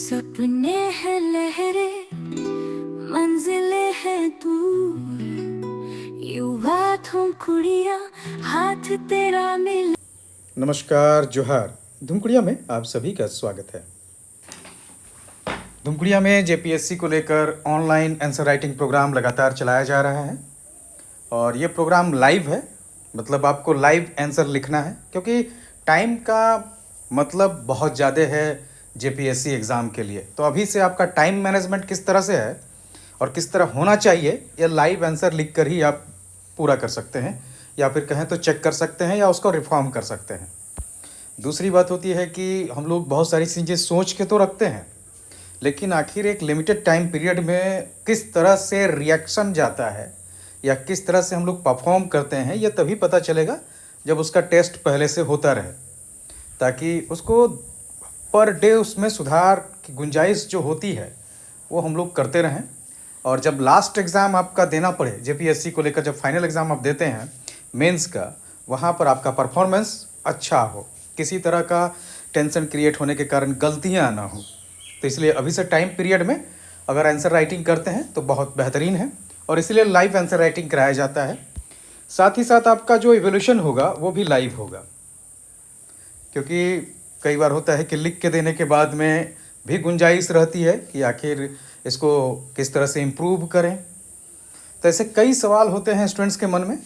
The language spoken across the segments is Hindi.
सपने हैं लहरे, मंजिले हैं दूर, युवा धुमकुड़िया हाथ तेरा मिल। नमस्कार, जोहार। धुमकुड़िया में आप सभी का स्वागत है। धुमकुड़िया में जेपीएससी को लेकर ऑनलाइन आंसर राइटिंग प्रोग्राम लगातार चलाया जा रहा है और ये प्रोग्राम लाइव है। मतलब आपको लाइव आंसर लिखना है, क्योंकि टाइम का मतलब बहुत ज़्यादा है जेपीएससी एग्ज़ाम के लिए। तो अभी से आपका टाइम मैनेजमेंट किस तरह से है और किस तरह होना चाहिए, ये लाइव आंसर लिख कर ही आप पूरा कर सकते हैं, या फिर कहें तो चेक कर सकते हैं या उसको रिफॉर्म कर सकते हैं। दूसरी बात होती है कि हम लोग बहुत सारी चीज़ें सोच के तो रखते हैं, लेकिन आखिर एक लिमिटेड टाइम पीरियड में किस तरह से रिएक्शन जाता है या किस तरह से हम लोग परफॉर्म करते हैं, ये तभी पता चलेगा जब उसका टेस्ट पहले से होता रहे, ताकि उसको पर डे उसमें सुधार की गुंजाइश जो होती है वो हम लोग करते रहें। और जब लास्ट एग्ज़ाम आपका देना पड़े जेपीएससी को लेकर, जब फाइनल एग्ज़ाम आप देते हैं मेंस का, वहाँ पर आपका परफॉर्मेंस अच्छा हो, किसी तरह का टेंशन क्रिएट होने के कारण गलतियाँ ना हो। तो इसलिए अभी से टाइम पीरियड में अगर आंसर राइटिंग करते हैं तो बहुत बेहतरीन है, और इसलिए लाइव आंसर राइटिंग कराया जाता है। साथ ही साथ आपका जो इवोल्यूशन होगा वो भी लाइव होगा, क्योंकि कई बार होता है कि लिख के देने के बाद में भी गुंजाइश रहती है कि आखिर इसको किस तरह से इम्प्रूव करें। तो ऐसे कई सवाल होते हैं स्टूडेंट्स के मन में।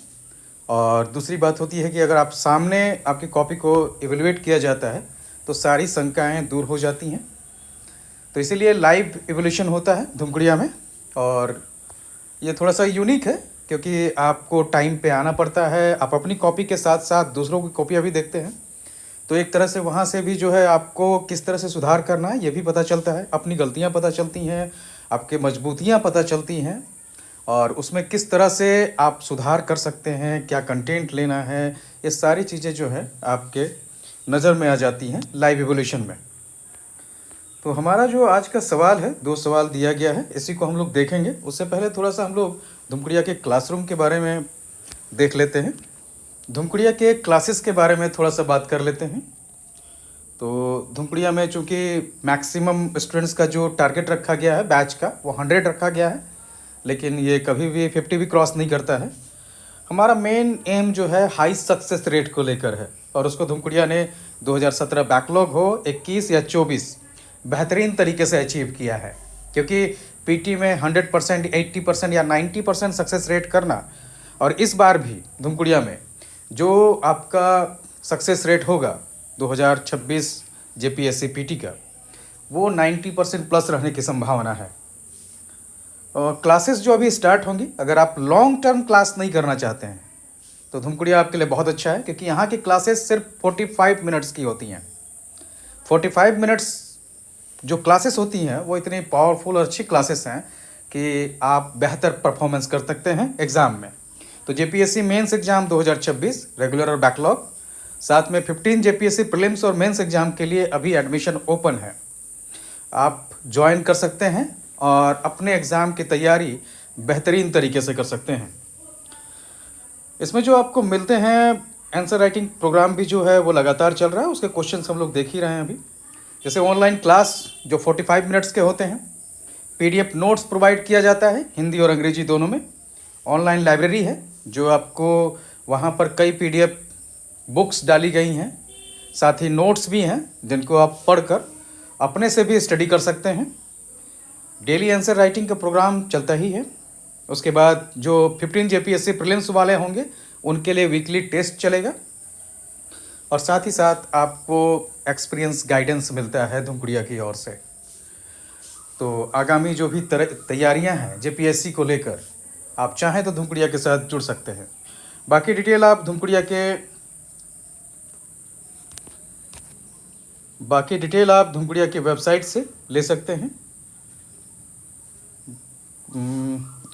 और दूसरी बात होती है कि अगर आप सामने आपकी कॉपी को इवेलुएट किया जाता है तो सारी शंकाएँ दूर हो जाती हैं। तो इसीलिए लाइव इवोल्यूशन होता है धुमकुड़िया में, और ये थोड़ा सा यूनिक है क्योंकि आपको टाइम पे आना पड़ता है। आप अपनी कॉपी के साथ साथ दूसरों की कॉपियाँ भी देखते हैं, तो एक तरह से वहाँ से भी जो है आपको किस तरह से सुधार करना है ये भी पता चलता है, अपनी गलतियाँ पता चलती हैं, आपके मजबूतियाँ पता चलती हैं, और उसमें किस तरह से आप सुधार कर सकते हैं, क्या कंटेंट लेना है, ये सारी चीज़ें जो है आपके नज़र में आ जाती हैं लाइव इवोल्यूशन में। तो हमारा जो आज का सवाल है, 2 सवाल दिया गया है, इसी को हम लोग देखेंगे। उससे पहले थोड़ा सा हम लोग धुमकुड़िया के क्लासरूम के बारे में देख लेते हैं। धुमकुड़िया के क्लासेस के बारे में थोड़ा सा बात कर लेते हैं। तो धुमकुड़िया में चूँकि मैक्सिमम स्टूडेंट्स का जो टारगेट रखा गया है बैच का वो 100 रखा गया है, लेकिन ये कभी भी 50 भी क्रॉस नहीं करता है। हमारा मेन एम जो है हाई सक्सेस रेट को लेकर है, और उसको धुमकुड़िया ने 2017 बैकलॉग हो 21 या 24 बेहतरीन तरीके से अचीव किया है। क्योंकि पीटी में 100%, 80% या 90% सक्सेस रेट करना, और इस बार भी धुमकुड़िया में जो आपका सक्सेस रेट होगा 2026 जेपीएससी पीटी का, वो 90% प्लस रहने की संभावना है। और क्लासेस जो अभी स्टार्ट होंगी, अगर आप लॉन्ग टर्म क्लास नहीं करना चाहते हैं तो धुमकुड़िया आपके लिए बहुत अच्छा है, क्योंकि यहाँ की क्लासेस सिर्फ 45 मिनट्स की होती हैं। 45 मिनट्स जो क्लासेस होती हैं वो इतनी पावरफुल और अच्छी क्लासेस हैं कि आप बेहतर परफॉर्मेंस कर सकते हैं एग्ज़ाम में। तो जेपीएससी मेंस एग्ज़ाम 2026 रेगुलर और बैकलॉग, साथ में 15 जेपीएससी प्रीलिम्स और मेंस एग्ज़ाम के लिए अभी एडमिशन ओपन है। आप ज्वाइन कर सकते हैं और अपने एग्ज़ाम की तैयारी बेहतरीन तरीके से कर सकते हैं। इसमें जो आपको मिलते हैं आंसर राइटिंग प्रोग्राम भी जो है वो लगातार चल रहा है, उसके क्वेश्चंस हम लोग देख ही रहे हैं अभी। जैसे ऑनलाइन क्लास जो 45 मिनट्स के होते हैं, पीडीएफ नोट्स प्रोवाइड किया जाता है हिंदी और अंग्रेजी दोनों में। ऑनलाइन लाइब्रेरी है जो आपको वहाँ पर कई पीडीएफ बुक्स डाली गई हैं, साथ ही नोट्स भी हैं जिनको आप पढ़कर अपने से भी स्टडी कर सकते हैं। डेली आंसर राइटिंग का प्रोग्राम चलता ही है। उसके बाद जो 15 जेपीएससी प्रीलिम्स वाले होंगे उनके लिए वीकली टेस्ट चलेगा, और साथ ही साथ आपको एक्सपीरियंस गाइडेंस मिलता है धुमकुड़िया की ओर से। तो आगामी जो भी तैयारियां हैं जेपीएससी को लेकर, आप चाहें तो धुमकुड़िया के साथ जुड़ सकते हैं। बाकी डिटेल आप धुमकुड़िया के वेबसाइट से ले सकते हैं।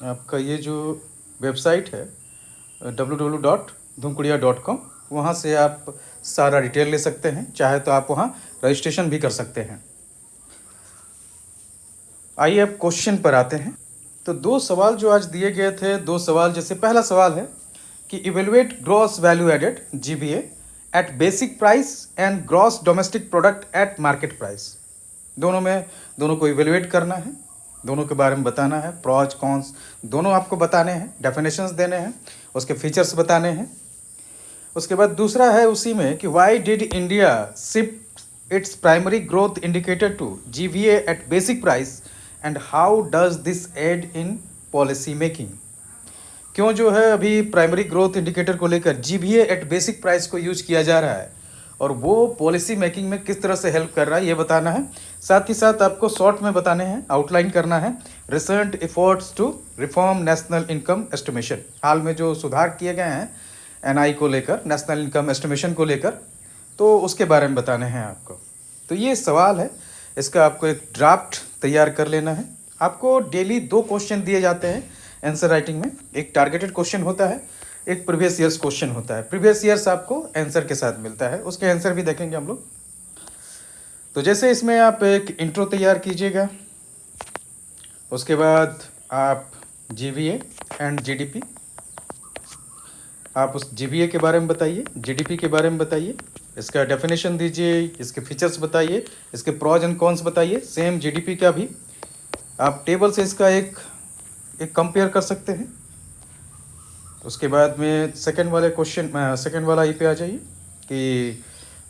आपका ये जो वेबसाइट है www.dhumkudiya.com, वहाँ से आप सारा डिटेल ले सकते हैं। चाहे तो आप वहाँ रजिस्ट्रेशन भी कर सकते हैं। आइए अब क्वेश्चन पर आते हैं। तो 2 सवाल जो आज दिए गए थे, 2 सवाल, जैसे पहला सवाल है कि evaluate gross value added GBA at basic price and gross domestic product at market price. दोनों को इवेलुएट करना है, दोनों के बारे में बताना है, प्रॉज कॉन्स दोनों आपको बताने हैं, डेफिनेशंस देने हैं, उसके फीचर्स बताने हैं। उसके बाद दूसरा है उसी में कि why did India shift its primary growth indicator to GVA at basic price and how does this aid in policy making. क्यों जो है अभी प्राइमरी ग्रोथ इंडिकेटर को लेकर जीवीए एट बेसिक प्राइस को यूज किया जा रहा है और वो पॉलिसी मेकिंग में किस तरह से हेल्प कर रहा है ये बताना है। साथ ही साथ आपको शॉर्ट में बताने हैं, आउटलाइन करना है recent efforts to reform national income estimation. हाल में जो सुधार किए गए हैं एनआई को लेकर, नेशनल इनकम एस्टिमेशन को लेकर, तो उसके बारे में बताने हैं आपको। तो ये सवाल है, इसका आपको एक ड्राफ्ट तैयार कर लेना है। आपको डेली 2 क्वेश्चन दिए जाते हैं आंसर राइटिंग में, एक टारगेटेड क्वेश्चन होता है, एक प्रीवियस ईयर्स क्वेश्चन होता है। प्रीवियस ईयर्स आपको आंसर के साथ मिलता है, उसके आंसर भी देखेंगे हम लोग। तो जैसे इसमें आप एक इंट्रो तैयार कीजिएगा, उसके बाद आप जीवीए एंड जीडीपी, आप उस जीवीए के बारे में बताइए, जीडीपी के बारे में बताइए, इसका डेफिनेशन दीजिए, इसके फीचर्स बताइए, इसके प्रॉज एंड कॉन्स बताइए। सेम जीडीपी का भी आप टेबल से इसका एक कंपेयर कर सकते हैं। उसके बाद में सेकंड वाला ई पे आ जाइए कि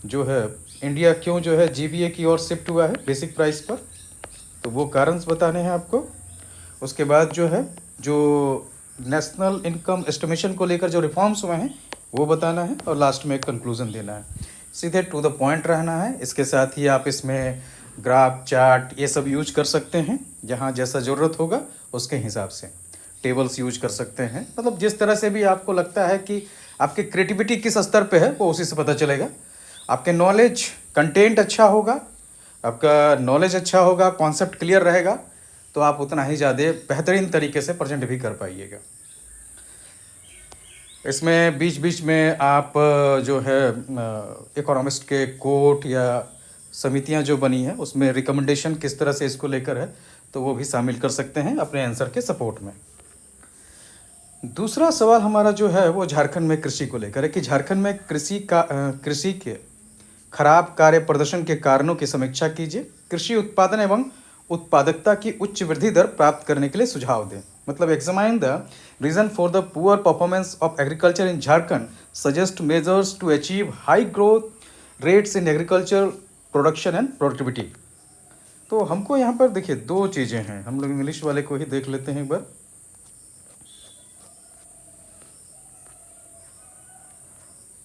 जो है इंडिया क्यों जो है जीवीए की ओर शिफ्ट हुआ है बेसिक प्राइस पर, तो वो कारण बताने हैं आपको। उसके बाद जो है जो नेशनल इनकम एस्टिमेशन को लेकर जो रिफॉर्म्स हुए हैं वो बताना है और लास्ट में एक कंक्लूजन देना है। सीधे टू द पॉइंट रहना है। इसके साथ ही आप इसमें ग्राफ, चार्ट ये सब यूज कर सकते हैं, जहाँ जैसा ज़रूरत होगा उसके हिसाब से टेबल्स यूज कर सकते हैं। मतलब जिस तरह से भी आपको लगता है कि आपकी क्रिएटिविटी किस स्तर पे है वो उसी से पता चलेगा। आपके नॉलेज कंटेंट अच्छा होगा, आपका नॉलेज अच्छा होगा, कॉन्सेप्ट क्लियर रहेगा, तो आप उतना ही ज़्यादा बेहतरीन तरीके से प्रेजेंट भी कर पाइएगा। इसमें बीच बीच में आप जो है इकोनॉमिस्ट के कोट या समितियां जो बनी हैं उसमें रिकमेंडेशन किस तरह से इसको लेकर है तो वो भी शामिल कर सकते हैं अपने आंसर के सपोर्ट में। दूसरा सवाल हमारा जो है वो झारखंड में कृषि को लेकर है कि झारखंड में कृषि के खराब कार्य प्रदर्शन के कारणों की समीक्षा कीजिए, कृषि उत्पादन एवं उत्पादकता की उच्च वृद्धि दर प्राप्त करने के लिए सुझाव दें। मतलब examine the reason for the poor performance of agriculture in Jharkhand, suggest measures to achieve high growth rates in agriculture production and productivity. तो हमको यहाँ पर देखिए 2 चीज़ें हैं, हम लोग इंग्लिश वाले को ही देख लेते हैं एक बार।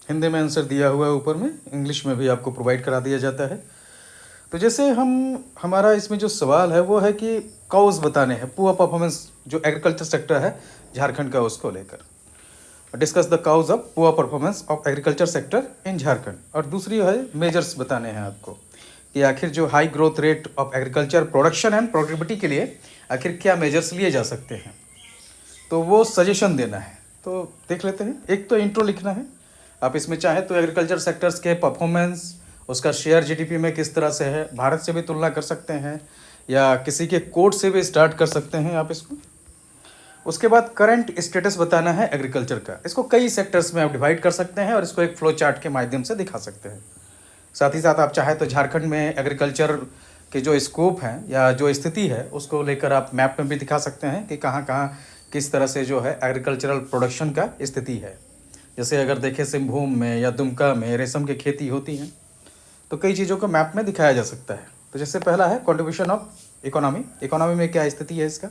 हिंदी में आंसर दिया हुआ है ऊपर में, इंग्लिश में भी आपको प्रोवाइड करा दिया जाता है। तो जैसे हमारा इसमें जो सवाल है वो है कि कॉज बताने हैं, पुअर परफॉर्मेंस जो एग्रीकल्चर सेक्टर है झारखंड का उसको लेकर। Discuss the cause of poor performance of agriculture sector in Jharkhand. और दूसरी है मेजर्स बताने हैं आपको कि आखिर जो high growth rate of agriculture production and productivity के लिए आखिर क्या मेजर्स लिए जा सकते हैं, तो वो सजेशन देना है। तो देख लेते हैं। एक तो इंट्रो लिखना है, आप इसमें चाहे तो एग्रीकल्चर सेक्टर्स के परफॉर्मेंस, उसका शेयर जीडीपी में किस तरह से है, भारत से भी तुलना कर सकते हैं या किसी के कोड से भी स्टार्ट कर सकते हैं आप इसको। उसके बाद करंट स्टेटस बताना है एग्रीकल्चर का। इसको कई सेक्टर्स में आप डिवाइड कर सकते हैं और इसको एक फ्लो चार्ट के माध्यम से दिखा सकते हैं। साथ ही साथ आप चाहे तो झारखंड में एग्रीकल्चर के जो स्कोप हैं या जो स्थिति है उसको लेकर आप मैप में भी दिखा सकते हैं कि कहाँ कहाँ किस तरह से जो है एग्रीकल्चरल प्रोडक्शन का स्थिति है। जैसे अगर देखें सिंहभूम में या दुमका में रेशम की खेती होती है तो कई चीज़ों को मैप में दिखाया जा सकता है। तो जैसे पहला है कंट्रीब्यूशन ऑफ इकोनॉमी, इकोनॉमी में क्या स्थिति है इसका,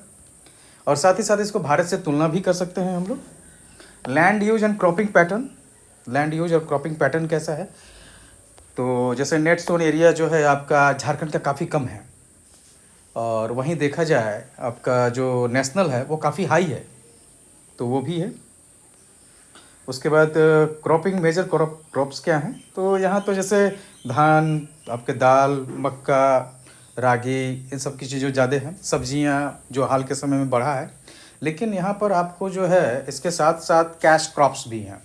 और साथ ही साथ इसको भारत से तुलना भी कर सकते हैं हम लोग। Land use and cropping pattern, land use और क्रॉपिंग पैटर्न कैसा है, तो जैसे नेट सोन एरिया जो है आपका झारखंड का काफ़ी कम है और वहीं देखा जाए आपका जो नेशनल है वो काफ़ी हाई है, तो वो भी है। उसके बाद क्रॉपिंग मेजर क्रॉप्स क्या हैं, तो यहाँ तो जैसे धान, आपके दाल, मक्का, रागी, इन सब की चीज़ें ज़्यादा हैं। सब्जियाँ जो हाल के समय में बढ़ा है, लेकिन यहाँ पर आपको जो है इसके साथ साथ कैश क्रॉप्स भी हैं।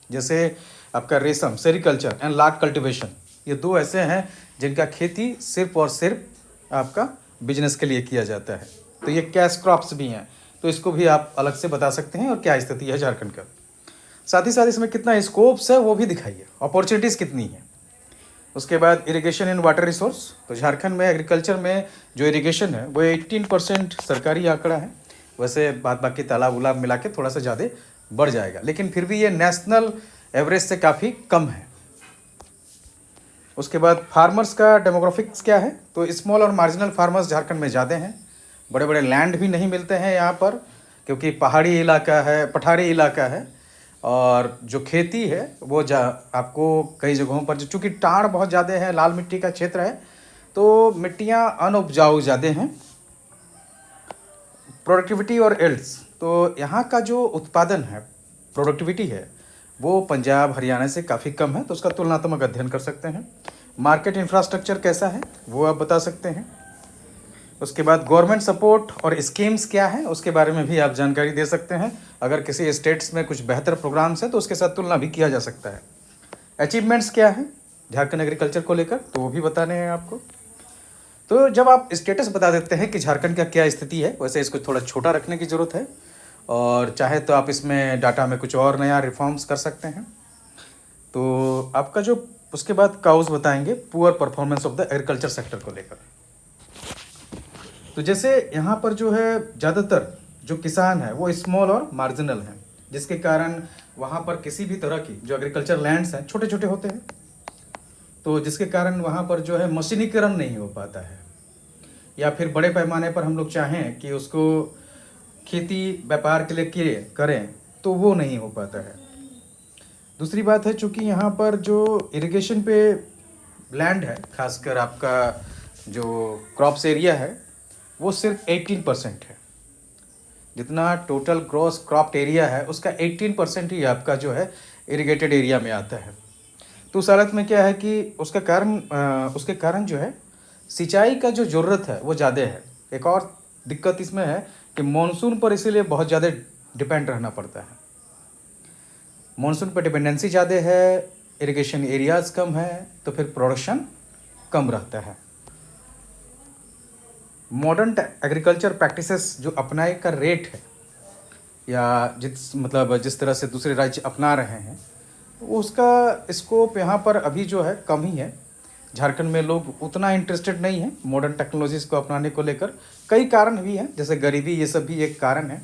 जैसे आपका रेशम, सेरिकल्चर एंड लाख कल्टिवेशन, ये 2 ऐसे हैं जिनका खेती सिर्फ और सिर्फ आपका बिजनेस के लिए किया जाता है। तो ये कैश क्रॉप्स भी हैं, तो इसको भी आप अलग से बता सकते हैं और क्या स्थिति है झारखंड का। साथ ही साथ इसमें कितना स्कोप्स है वो भी दिखाइए, अपॉर्चुनिटीज़ कितनी है। उसके बाद इरिगेशन एंड वाटर रिसोर्स। तो झारखंड में एग्रीकल्चर में जो इरिगेशन है वो 18% सरकारी आंकड़ा है। वैसे बाद बाकी तालाब उलाब मिला के थोड़ा सा ज़्यादा बढ़ जाएगा, लेकिन फिर भी ये नेशनल एवरेज से काफ़ी कम है। उसके बाद फार्मर्स का डेमोग्राफिक्स क्या है, तो स्मॉल और मार्जिनल फार्मर्स झारखंड में ज़्यादा हैं। बड़े बड़े लैंड भी नहीं मिलते हैं यहाँ पर, क्योंकि पहाड़ी इलाका है, पठारी इलाका है। और जो खेती है वो आपको कई जगहों पर, चूँकि टाड़ बहुत ज़्यादा है, लाल मिट्टी का क्षेत्र है, तो मिट्टियाँ अनउपजाऊ ज़्यादा हैं। प्रोडक्टिविटी और एल्ड्स, तो यहाँ का जो उत्पादन है, प्रोडक्टिविटी है, वो पंजाब हरियाणा से काफ़ी कम है, तो उसका तुलनात्मक अध्ययन कर सकते हैं। मार्केट इंफ्रास्ट्रक्चर कैसा है वो आप बता सकते हैं। उसके बाद गवर्नमेंट सपोर्ट और स्कीम्स क्या है उसके बारे में भी आप जानकारी दे सकते हैं। अगर किसी स्टेट्स में कुछ बेहतर प्रोग्राम्स हैं तो उसके साथ तुलना भी किया जा सकता है। अचीवमेंट्स क्या है झारखंड एग्रीकल्चर को लेकर, तो वो भी बताने हैं आपको। तो जब आप स्टेटस बता देते हैं कि झारखंड का क्या स्थिति है, वैसे इसको थोड़ा छोटा रखने की ज़रूरत है, और चाहे तो आप इसमें डाटा में कुछ और नया रिफॉर्म्स कर सकते हैं। तो आपका जो उसके बाद काउज बताएंगे poor performance of the agriculture sector को लेकर। तो जैसे यहाँ पर जो है ज़्यादातर जो किसान है वो स्मॉल और मार्जिनल हैं, जिसके कारण वहाँ पर किसी भी तरह की जो एग्रीकल्चर लैंड्स हैं छोटे छोटे होते हैं, तो जिसके कारण वहाँ पर जो है मशीनीकरण नहीं हो पाता है, या फिर बड़े पैमाने पर हम लोग चाहें कि उसको खेती व्यापार के लिए करें तो वो नहीं हो पाता है। दूसरी बात है, चूँकि यहाँ पर जो इरिगेशन पे लैंड है, खासकर आपका जो क्रॉप्स एरिया है वो सिर्फ 18% है। जितना टोटल ग्रॉस क्रॉप एरिया है उसका 18% ही आपका जो है इरिगेटेड एरिया में आता है। तो उस हालत में क्या है कि उसके कारण जो है सिंचाई का जो ज़रूरत है वो ज़्यादा है। एक और दिक्कत इसमें है कि मानसून पर इसीलिए बहुत ज़्यादा डिपेंड रहना पड़ता है। मानसून पर डिपेंडेंसी ज़्यादा है, इरिगेशन एरियाज़ कम है, तो फिर प्रोडक्शन कम रहता है। मॉडर्न एग्रीकल्चर प्रैक्टिसेस जो अपनाए का रेट है, या जिस तरह से दूसरे राज्य अपना रहे हैं, उसका स्कोप यहाँ पर अभी जो है कम ही है। झारखंड में लोग उतना इंटरेस्टेड नहीं है मॉडर्न टेक्नोलॉजीज़ को अपनाने को लेकर। कई कारण भी हैं, जैसे गरीबी, ये सब भी एक कारण है।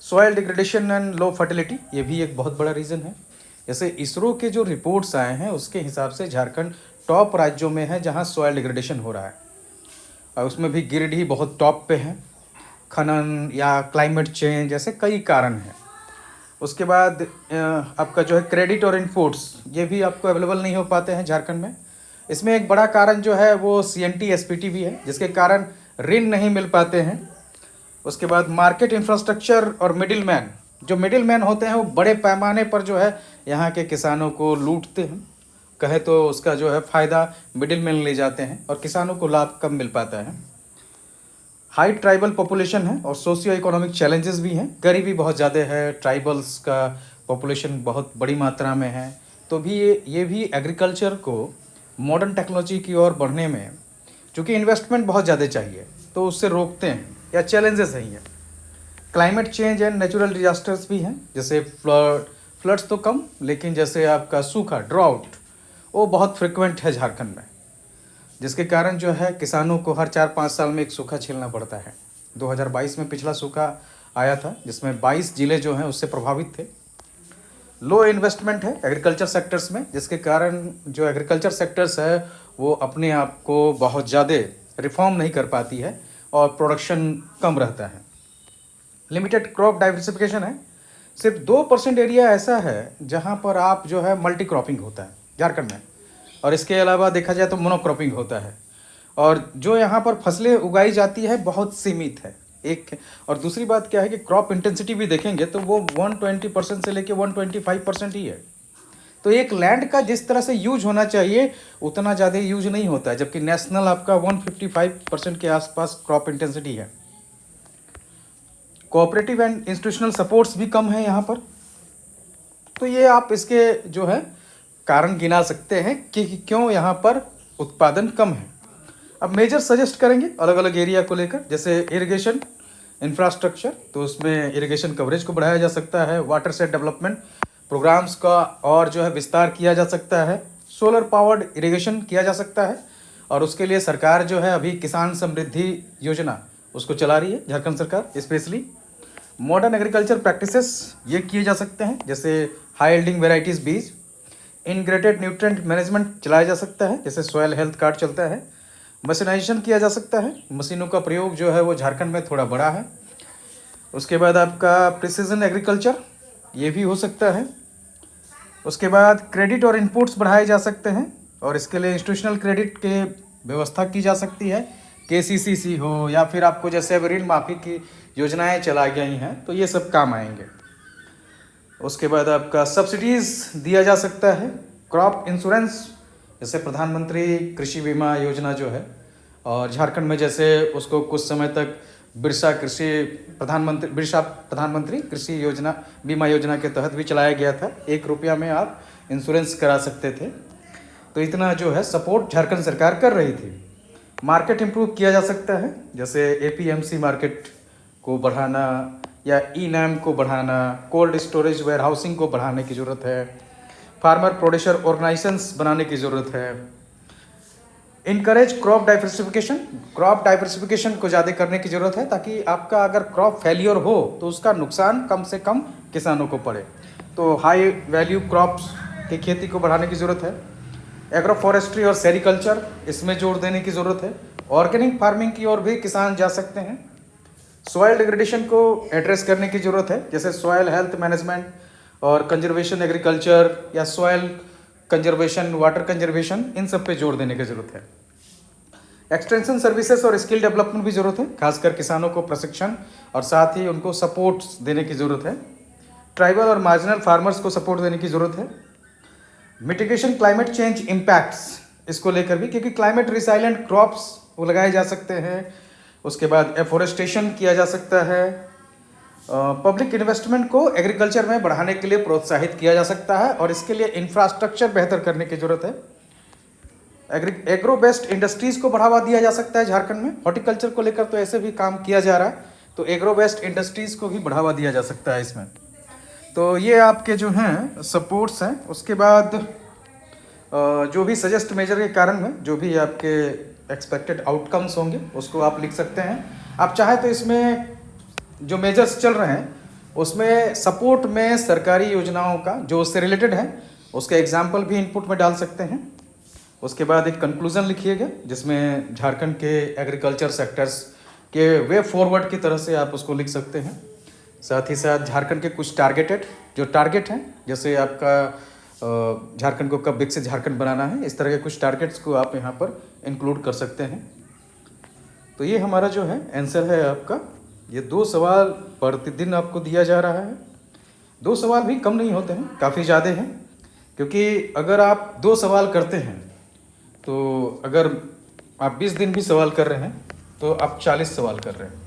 Soil degradation and low fertility, ये भी एक बहुत बड़ा रीज़न है। जैसे इसरो के जो रिपोर्ट्स आए हैं उसके हिसाब से झारखंड टॉप राज्यों में है जहाँ सॉयल डिग्रेडेशन हो रहा है, और उसमें भी गिरिडीह बहुत टॉप पे है। खनन या क्लाइमेट चेंज, ऐसे कई कारण हैं। उसके बाद आपका जो है क्रेडिट और इनपुट्स, ये भी आपको अवेलेबल नहीं हो पाते हैं झारखंड में। इसमें एक बड़ा कारण जो है वो CNT SPT भी है, जिसके कारण ऋण नहीं मिल पाते हैं। उसके बाद मार्केट इंफ्रास्ट्रक्चर और मिडिल मैन होते हैं वो बड़े पैमाने पर जो है यहाँ के किसानों को लूटते हैं। कहे तो उसका जो है फ़ायदा मिडिल मैन ले जाते हैं और किसानों को लाभ कम मिल पाता है। हाई ट्राइबल पॉपुलेशन है और सोशियो इकोनॉमिक चैलेंजेस भी हैं। गरीबी बहुत ज़्यादा है, ट्राइबल्स का पॉपुलेशन बहुत बड़ी मात्रा में है, तो भी ये भी एग्रीकल्चर को मॉडर्न टेक्नोलॉजी की ओर बढ़ने में, चूँकि इन्वेस्टमेंट बहुत ज़्यादा चाहिए, तो उससे रोकते हैं या चैलेंजेस हैं। Climate change and natural disasters भी हैं, जैसे फ्लड्स तो कम, लेकिन जैसे आपका सूखा, ड्राउट, वो बहुत फ्रिक्वेंट है झारखंड में, जिसके कारण जो है किसानों को हर 4-5 साल में एक सूखा झेलना पड़ता है। 2022 में पिछला सूखा आया था, जिसमें 22 जिले जो हैं उससे प्रभावित थे। लो इन्वेस्टमेंट है एग्रीकल्चर सेक्टर्स में, जिसके कारण जो एग्रीकल्चर सेक्टर्स है वो अपने आप को बहुत ज़्यादा रिफॉर्म नहीं कर पाती है और प्रोडक्शन कम रहता है। लिमिटेड क्रॉप डाइवर्सिफिकेशन है, सिर्फ 2% एरिया ऐसा है जहाँ पर आप जो है मल्टी क्रॉपिंग होता है झारखंड में, और इसके अलावा देखा जाए तो मोनोक्रॉपिंग होता है। और जो यहाँ पर फसलें उगाई जाती है बहुत सीमित है एक। और दूसरी बात क्या है कि क्रॉप इंटेंसिटी भी देखेंगे तो वो 120% से लेके 125% ही है। तो एक लैंड का जिस तरह से यूज होना चाहिए उतना ज़्यादा यूज नहीं होता है, जबकि नेशनल आपका 155% के आसपास क्रॉप इंटेंसिटी है। कोऑपरेटिव एंड इंस्टीट्यूशनल सपोर्ट्स भी कम है यहाँ पर। तो ये आप इसके जो है कारण गिना सकते हैं कि क्यों यहाँ पर उत्पादन कम है। अब मेजर सजेस्ट करेंगे अलग अलग एरिया को लेकर, जैसे इरिगेशन इंफ्रास्ट्रक्चर, तो उसमें इरिगेशन कवरेज को बढ़ाया जा सकता है। वाटर सेट डेवलपमेंट प्रोग्राम्स का और जो है विस्तार किया जा सकता है। सोलर पावर्ड इरिगेशन किया जा सकता है। और उसके लिए सरकार जो है अभी किसान समृद्धि योजना उसको चला रही है झारखंड सरकार। स्पेशली मॉडर्न एग्रीकल्चर प्रैक्टिसेस ये किए जा सकते हैं, जैसे हाई यील्डिंग वेराइटीज़ बीज, इंटीग्रेटेड न्यूट्रिएंट मैनेजमेंट चलाया जा सकता है, जैसे सॉयल हेल्थ कार्ड चलता है। मशीनाइजेशन किया जा सकता है, मशीनों का प्रयोग जो है वो झारखंड में थोड़ा बड़ा है। उसके बाद आपका प्रिसीजन एग्रीकल्चर ये भी हो सकता है। उसके बाद क्रेडिट और इनपुट्स बढ़ाए जा सकते हैं और इसके लिए इंस्टीट्यूशनल क्रेडिट के व्यवस्था की जा सकती है, KCC हो या फिर आपको जैसे अब ऋण माफ़ी की योजनाएं चलाई गई हैं तो ये सब काम आएंगे। उसके बाद आपका सब्सिडीज़ दिया जा सकता है, क्रॉप इंश्योरेंस जैसे प्रधानमंत्री कृषि बीमा योजना जो है, और झारखंड में जैसे उसको कुछ समय तक बिरसा प्रधानमंत्री कृषि योजना बीमा योजना के तहत भी चलाया गया था। 1 रुपया में आप इंश्योरेंस करा सकते थे। तो इतना जो है सपोर्ट झारखंड सरकार कर रही थी। मार्केट इंप्रूव किया जा सकता है, जैसे APMC मार्केट को बढ़ाना या E-NAM को बढ़ाना, कोल्ड स्टोरेज वेयर हाउसिंग को बढ़ाने की ज़रूरत है, फार्मर प्रोड्यूसर ऑर्गेनाइजेशंस बनाने की ज़रूरत है। इनकरेज क्रॉप डाइवर्सिफिकेशन को ज़्यादा करने की ज़रूरत है, ताकि आपका अगर क्रॉप फेलियर हो तो उसका नुकसान कम से कम किसानों को पड़े। तो हाई वैल्यू क्रॉप्स की खेती को बढ़ाने की ज़रूरत है। एग्रो फॉरेस्ट्री और सेरिकल्चर इसमें जोर देने की ज़रूरत है। ऑर्गेनिक फार्मिंग की ओर भी किसान जा सकते हैं। सॉयल डिग्रेडेशन को एड्रेस करने की ज़रूरत है, जैसे सॉयल हेल्थ मैनेजमेंट और कंजर्वेशन एग्रीकल्चर या सॉयल कंजर्वेशन, वाटर कंजर्वेशन, इन सब पे जोर देने की ज़रूरत है। एक्सटेंशन सर्विसेज और स्किल डेवलपमेंट भी ज़रूरत है, खासकर किसानों को प्रशिक्षण और साथ ही उनको सपोर्ट देने की ज़रूरत है। ट्राइबल और मार्जिनल फार्मर्स को सपोर्ट देने की ज़रूरत है। मिटिगेशन क्लाइमेट चेंज इम्पैक्ट्स इसको लेकर भी, क्योंकि क्लाइमेट रिसाइलेंट क्रॉप्स वो लगाए जा सकते हैं। उसके बाद एफोरेस्टेशन किया जा सकता है। पब्लिक इन्वेस्टमेंट को एग्रीकल्चर में बढ़ाने के लिए प्रोत्साहित किया जा सकता है और इसके लिए इंफ्रास्ट्रक्चर बेहतर करने की ज़रूरत है। एग्रो बेस्ड इंडस्ट्रीज़ को बढ़ावा दिया जा सकता है झारखंड में। हॉर्टिकल्चर को लेकर तो ऐसे भी काम किया जा रहा है, तो एग्रो बेस्ड इंडस्ट्रीज़ को भी बढ़ावा दिया जा सकता है इसमें। तो ये आपके जो हैं सपोर्ट्स हैं। उसके बाद जो भी सजेस्ट मेजर के कारण में जो भी आपके एक्सपेक्टेड आउटकम्स होंगे उसको आप लिख सकते हैं। आप चाहे तो इसमें जो मेजर्स चल रहे हैं उसमें सपोर्ट में सरकारी योजनाओं का जो उससे रिलेटेड है उसके एग्जाम्पल भी इनपुट में डाल सकते हैं। उसके बाद एक कंक्लूजन लिखिएगा जिसमें झारखंड के एग्रीकल्चर सेक्टर्स के वे फॉरवर्ड की तरह से आप उसको लिख सकते हैं। साथ ही साथ झारखंड के कुछ टारगेट हैं, जैसे आपका झारखंड को कब विकसित झारखंड बनाना है, इस तरह के कुछ टारगेट्स को आप यहाँ पर इंक्लूड कर सकते हैं। तो ये हमारा जो है आंसर है आपका। ये 2 सवाल प्रतिदिन आपको दिया जा रहा है। 2 सवाल भी कम नहीं होते हैं, काफ़ी ज़्यादा हैं, क्योंकि अगर आप 2 सवाल करते हैं तो अगर आप 20 दिन भी सवाल कर रहे हैं तो आप 40 सवाल कर रहे हैं,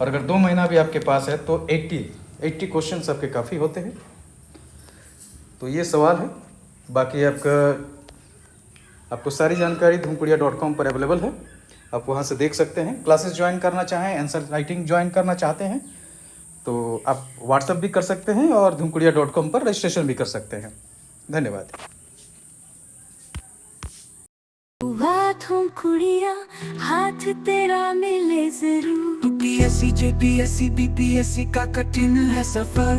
और अगर 2 महीना भी आपके पास है तो 80 क्वेश्चन आपके काफ़ी होते हैं। तो ये सवाल है। बाकी आपको सारी जानकारी धूमकुड़िया.com पर अवेलेबल है, आप वहाँ से देख सकते हैं। क्लासेस ज्वाइन करना चाहें, आंसर राइटिंग ज्वाइन करना चाहते हैं तो आप व्हाट्सएप भी कर सकते हैं और धूमकुड़िया.com पर रजिस्ट्रेशन भी कर सकते हैं। धन्यवाद। धूमकुड़िया, हाथ तेरा मिले जरूर। UPSC JPSC BPSC का कठिन है सफर।